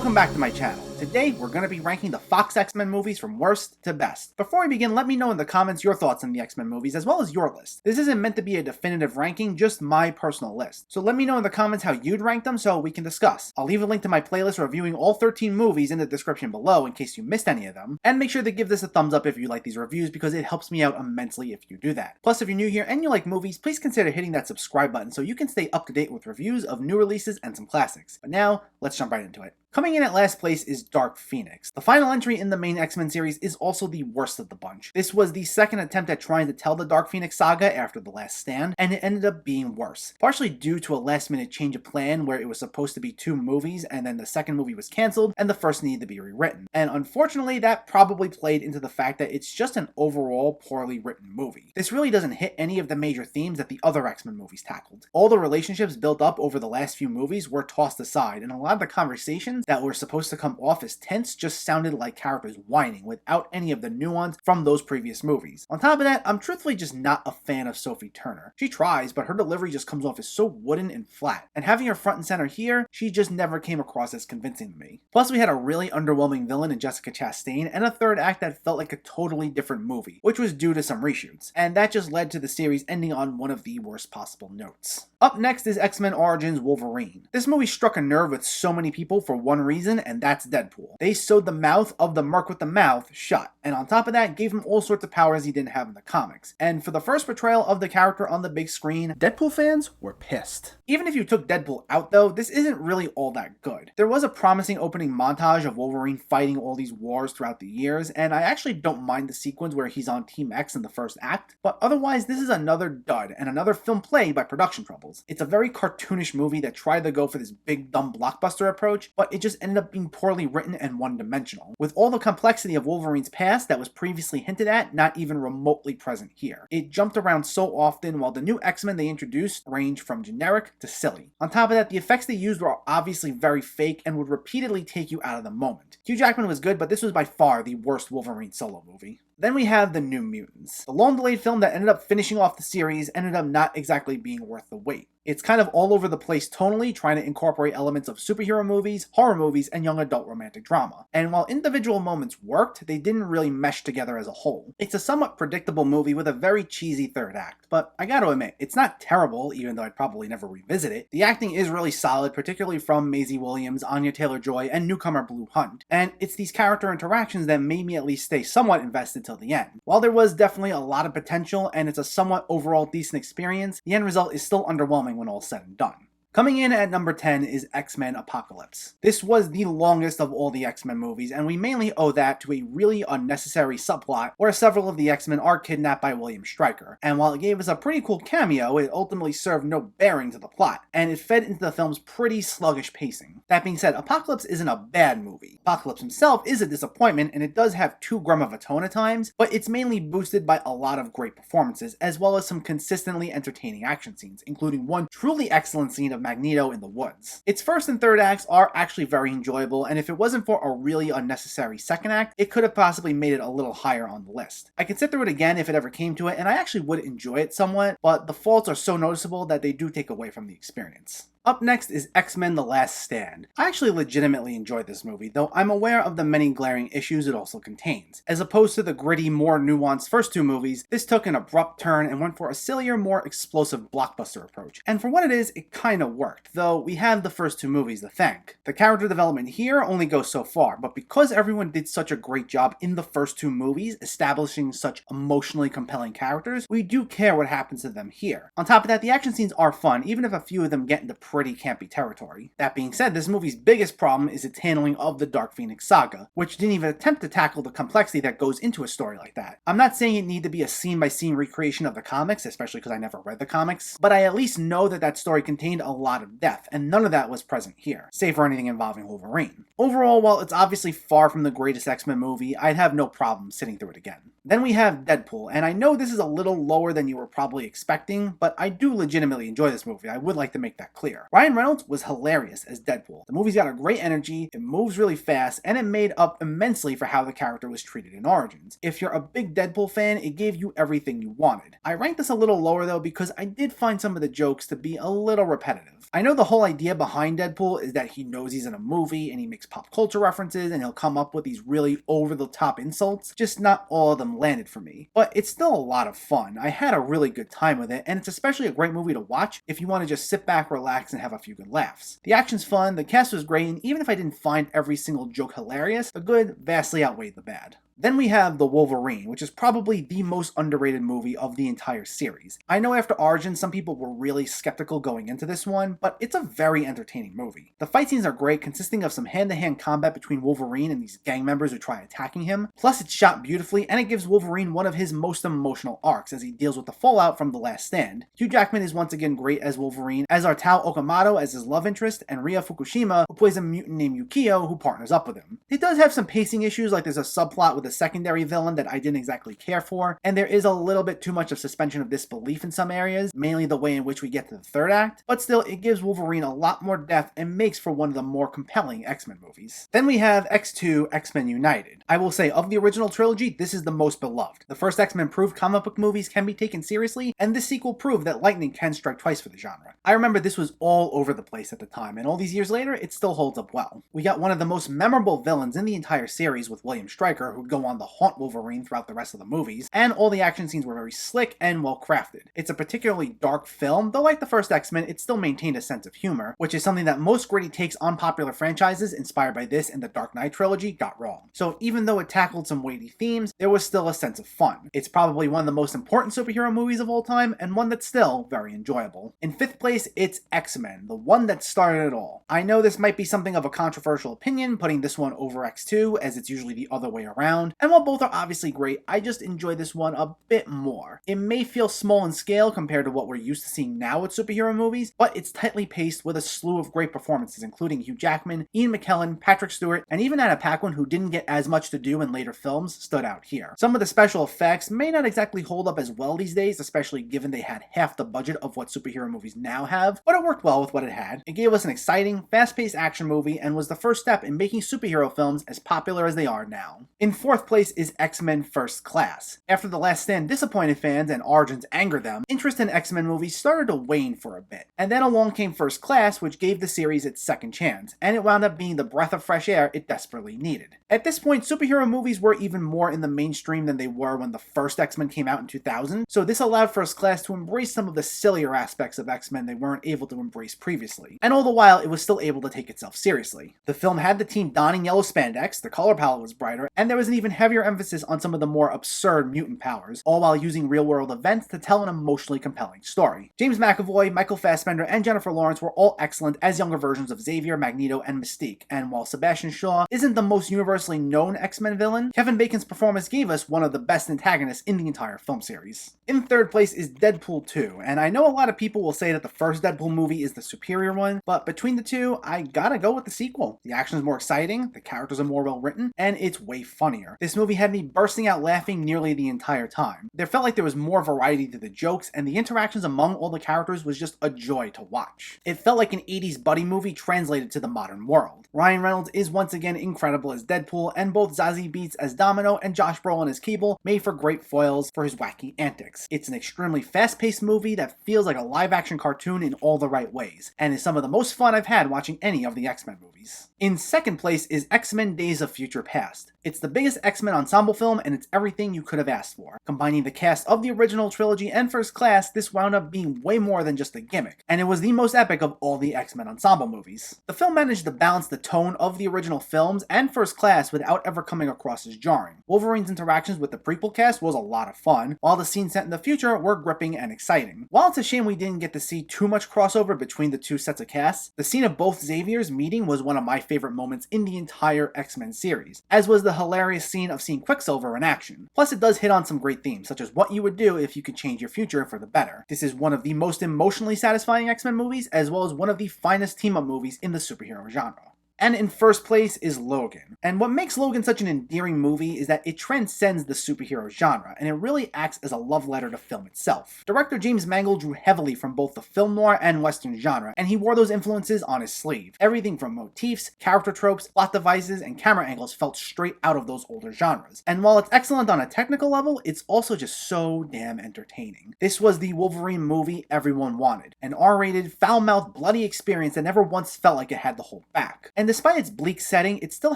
Welcome back to my channel. Today, we're going to be ranking the Fox X-Men movies from worst to best. Before we begin, let me know in the comments your thoughts on the X-Men movies, as well as your list. This isn't meant to be a definitive ranking, just my personal list. So let me know in the comments how you'd rank them so we can discuss. I'll leave a link to my playlist reviewing all 13 movies in the description below in case you missed any of them. And make sure to give this a thumbs up if you like these reviews because it helps me out immensely if you do that. Plus, if you're new here and you like movies, please consider hitting that subscribe button so you can stay up to date with reviews of new releases and some classics. But now, let's jump right into it. Coming in at last place is Dark Phoenix. The final entry in the main X-Men series is also the worst of the bunch. This was the second attempt at trying to tell the Dark Phoenix saga after The Last Stand, and it ended up being worse. Partially due to a last-minute change of plan where it was supposed to be 2 movies and then the second movie was cancelled and the first needed to be rewritten. And unfortunately, that probably played into the fact that it's just an overall poorly written movie. This really doesn't hit any of the major themes that the other X-Men movies tackled. All the relationships built up over the last few movies were tossed aside, and a lot of the conversations that were supposed to come off as tense just sounded like characters whining without any of the nuance from those previous movies. On top of that, I'm truthfully just not a fan of Sophie Turner. She tries, but her delivery just comes off as so wooden and flat. And having her front and center here, she just never came across as convincing to me. Plus, we had a really underwhelming villain in Jessica Chastain and a third act that felt like a totally different movie, which was due to some reshoots. And that just led to the series ending on one of the worst possible notes. Up next is X-Men Origins Wolverine. This movie struck a nerve with so many people for one reason, and that's Deadpool. They sewed the mouth of the merc with the mouth shut, and on top of that, gave him all sorts of powers he didn't have in the comics. And for the first portrayal of the character on the big screen, Deadpool fans were pissed. Even if you took Deadpool out though, this isn't really all that good. There was a promising opening montage of Wolverine fighting all these wars throughout the years, and I actually don't mind the sequence where he's on Team X in the first act, but otherwise this is another dud and another film plagued by production troubles. It's a very cartoonish movie that tried to go for this big dumb blockbuster approach, but it just ended up being poorly written and one-dimensional, with all the complexity of Wolverine's past that was previously hinted at not even remotely present here. It jumped around so often, while the new X-Men they introduced ranged from generic to silly. On top of that, the effects they used were obviously very fake and would repeatedly take you out of the moment. Hugh Jackman was good, but this was by far the worst Wolverine solo movie. Then we have The New Mutants. The long-delayed film that ended up finishing off the series ended up not exactly being worth the wait. It's kind of all over the place tonally, trying to incorporate elements of superhero movies, horror movies, and young adult romantic drama. And while individual moments worked, they didn't really mesh together as a whole. It's a somewhat predictable movie with a very cheesy third act, but I gotta admit, it's not terrible, even though I'd probably never revisit it. The acting is really solid, particularly from Maisie Williams, Anya Taylor-Joy, and newcomer Blue Hunt. And it's these character interactions that made me at least stay somewhat invested till the end. While there was definitely a lot of potential, and it's a somewhat overall decent experience, the end result is still underwhelming when all said and done. Coming in at number 10 is X-Men Apocalypse. This was the longest of all the X-Men movies, and we mainly owe that to a really unnecessary subplot where several of the X-Men are kidnapped by William Stryker. And while it gave us a pretty cool cameo, it ultimately served no bearing to the plot, and it fed into the film's pretty sluggish pacing. That being said, Apocalypse isn't a bad movie. Apocalypse himself is a disappointment, and it does have too grim of a tone at times, but it's mainly boosted by a lot of great performances, as well as some consistently entertaining action scenes, including one truly excellent scene of Magneto in the woods. Its first and third acts are actually very enjoyable, and if it wasn't for a really unnecessary second act, it could have possibly made it a little higher on the list. I could sit through it again if it ever came to it, and I actually would enjoy it somewhat, but the faults are so noticeable that they do take away from the experience. Up next is X-Men The Last Stand. I actually legitimately enjoyed this movie, though I'm aware of the many glaring issues it also contains. As opposed to the gritty, more nuanced first 2 movies, this took an abrupt turn and went for a sillier, more explosive blockbuster approach. And for what it is, it kinda worked, though we have the first 2 movies to thank. The character development here only goes so far, but because everyone did such a great job in the first 2 movies establishing such emotionally compelling characters, we do care what happens to them here. On top of that, the action scenes are fun, even if a few of them get into pretty campy territory. That being said, this movie's biggest problem is its handling of the Dark Phoenix saga, which didn't even attempt to tackle the complexity that goes into a story like that. I'm not saying it need to be a scene-by-scene recreation of the comics, especially because I never read the comics, but I at least know that that story contained a lot of depth, and none of that was present here, save for anything involving Wolverine. Overall, while it's obviously far from the greatest X-Men movie, I'd have no problem sitting through it again. Then we have Deadpool, and I know this is a little lower than you were probably expecting, but I do legitimately enjoy this movie. I would like to make that clear. Ryan Reynolds was hilarious as Deadpool. The movie's got a great energy, it moves really fast, and it made up immensely for how the character was treated in Origins. If you're a big Deadpool fan, it gave you everything you wanted. I ranked this a little lower though because I did find some of the jokes to be a little repetitive. I know the whole idea behind Deadpool is that he knows he's in a movie and he makes pop culture references and he'll come up with these really over-the-top insults, just not all of them landed for me. But it's still a lot of fun. I had a really good time with it, and it's especially a great movie to watch if you want to just sit back, relax, and have a few good laughs. The action's fun, the cast was great, and even if I didn't find every single joke hilarious, the good vastly outweighed the bad. Then we have The Wolverine, which is probably the most underrated movie of the entire series. I know after Origins some people were really skeptical going into this one, but it's a very entertaining movie. The fight scenes are great, consisting of some hand-to-hand combat between Wolverine and these gang members who try attacking him. Plus it's shot beautifully, and it gives Wolverine one of his most emotional arcs as he deals with the fallout from The Last Stand. Hugh Jackman is once again great as Wolverine, as are Tao Okamoto as his love interest, and Ria Fukushima, who plays a mutant named Yukio who partners up with him. It does have some pacing issues, like there's a subplot with a secondary villain that I didn't exactly care for, and there is a little bit too much of suspension of disbelief in some areas, mainly the way in which we get to the third act, but still it gives Wolverine a lot more depth and makes for one of the more compelling X-Men movies. Then we have X2 X-Men United. I will say, of the original trilogy, this is the most beloved. The first X-Men proved comic book movies can be taken seriously, and this sequel proved that lightning can strike twice for the genre. I remember this was all over the place at the time, and all these years later, it still holds up well. We got one of the most memorable villains in the entire series with William Stryker, who'd go on to haunt Wolverine throughout the rest of the movies, and all the action scenes were very slick and well crafted. It's a particularly dark film, though like the first X-Men, it still maintained a sense of humor, which is something that most gritty takes on popular franchises inspired by this and the Dark Knight trilogy got wrong. So even though it tackled some weighty themes, there was still a sense of fun. It's probably one of the most important superhero movies of all time, and one that's still very enjoyable. In fifth place, it's X-Men, the one that started it all. I know this might be something of a controversial opinion, putting this one over X2, as it's usually the other way around, and while both are obviously great, I just enjoy this one a bit more. It may feel small in scale compared to what we're used to seeing now with superhero movies, but it's tightly paced with a slew of great performances, including Hugh Jackman, Ian McKellen, Patrick Stewart, and even Anna Paquin, who didn't get as much to do in later films, stood out here. Some of the special effects may not exactly hold up as well these days, especially given they had half the budget of what superhero movies now have, but it worked well with what it had. It gave us an exciting, fast-paced action movie and was the first step in making superhero films as popular as they are now. In fourth place is X-Men First Class. After The Last Stand disappointed fans and Origins angered them, interest in X-Men movies started to wane for a bit. And then along came First Class, which gave the series its second chance, and it wound up being the breath of fresh air it desperately needed. At this point, superhero movies were even more in the mainstream than they were when the first X-Men came out in 2000, so this allowed First Class to embrace some of the sillier aspects of X-Men they weren't able to embrace previously. And all the while, it was still able to take itself seriously. The film had the team donning yellow spandex, the color palette was brighter, and there was an even heavier emphasis on some of the more absurd mutant powers, all while using real-world events to tell an emotionally compelling story. James McAvoy, Michael Fassbender, and Jennifer Lawrence were all excellent as younger versions of Xavier, Magneto, and Mystique, and while Sebastian Shaw isn't the most universally known X-Men villain, Kevin Bacon's performance gave us one of the best antagonists in the entire film series. In third place is Deadpool 2, and I know a lot of people will say that the first Deadpool movie is the superior one, but between the two, I gotta go with the sequel. The action is more exciting, the characters are more well written, and it's way funnier. This movie had me bursting out laughing nearly the entire time. There felt like there was more variety to the jokes, and the interactions among all the characters was just a joy to watch. It felt like an 80s buddy movie translated to the modern world. Ryan Reynolds is once again incredible as Deadpool, and both Zazie Beetz as Domino and Josh Brolin as Cable made for great foils for his wacky antics. It's an extremely fast-paced movie that feels like a live-action cartoon in all the right ways, and is some of the most fun I've had watching any of the X-Men movies. In second place is X-Men Days of Future Past. It's the biggest X-Men ensemble film, and it's everything you could have asked for. Combining the cast of the original trilogy and First Class, this wound up being way more than just a gimmick, and it was the most epic of all the X-Men ensemble movies. The film managed to balance the tone of the original films and First Class without ever coming across as jarring. Wolverine's interactions with the prequel cast was a lot of fun, while the scenes set in the future were gripping and exciting. While it's a shame we didn't get to see too much crossover between the two sets of casts, the scene of both Xaviers meeting was one of my favorite moments in the entire X-Men series, as was the hilarious scene of seeing Quicksilver in action. Plus it does hit on some great themes, such as what you would do if you could change your future for the better. This is one of the most emotionally satisfying X-Men movies, as well as one of the finest team-up movies in the superhero genre. And in first place is Logan. And what makes Logan such an endearing movie is that it transcends the superhero genre, and it really acts as a love letter to film itself. Director James Mangold drew heavily from both the film noir and western genre, and he wore those influences on his sleeve. Everything from motifs, character tropes, plot devices, and camera angles felt straight out of those older genres. And while it's excellent on a technical level, it's also just so damn entertaining. This was the Wolverine movie everyone wanted, an R-rated, foul-mouthed, bloody experience that never once felt like it had to hold back. And despite its bleak setting, it still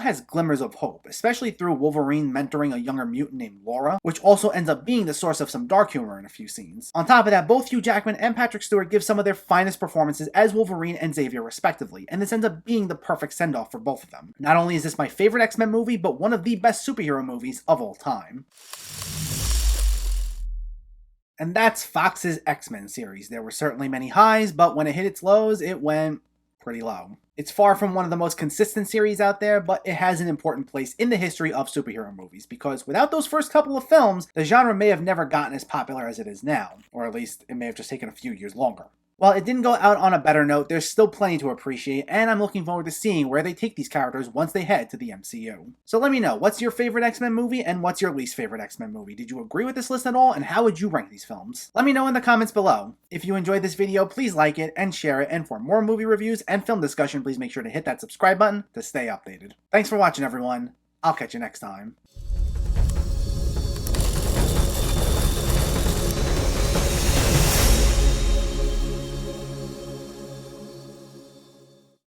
has glimmers of hope, especially through Wolverine mentoring a younger mutant named Laura, which also ends up being the source of some dark humor in a few scenes. On top of that, both Hugh Jackman and Patrick Stewart give some of their finest performances as Wolverine and Xavier respectively, and this ends up being the perfect send-off for both of them. Not only is this my favorite X-Men movie, but one of the best superhero movies of all time. And that's Fox's X-Men series. There were certainly many highs, but when it hit its lows, it went pretty low. It's far from one of the most consistent series out there, but it has an important place in the history of superhero movies, because without those first couple of films, the genre may have never gotten as popular as it is now, or at least it may have just taken a few years longer. While it didn't go out on a better note, there's still plenty to appreciate, and I'm looking forward to seeing where they take these characters once they head to the MCU. So let me know, what's your favorite X-Men movie, and what's your least favorite X-Men movie? Did you agree with this list at all, and how would you rank these films? Let me know in the comments below. If you enjoyed this video, please like it and share it, and for more movie reviews and film discussion, please make sure to hit that subscribe button to stay updated. Thanks for watching, everyone. I'll catch you next time.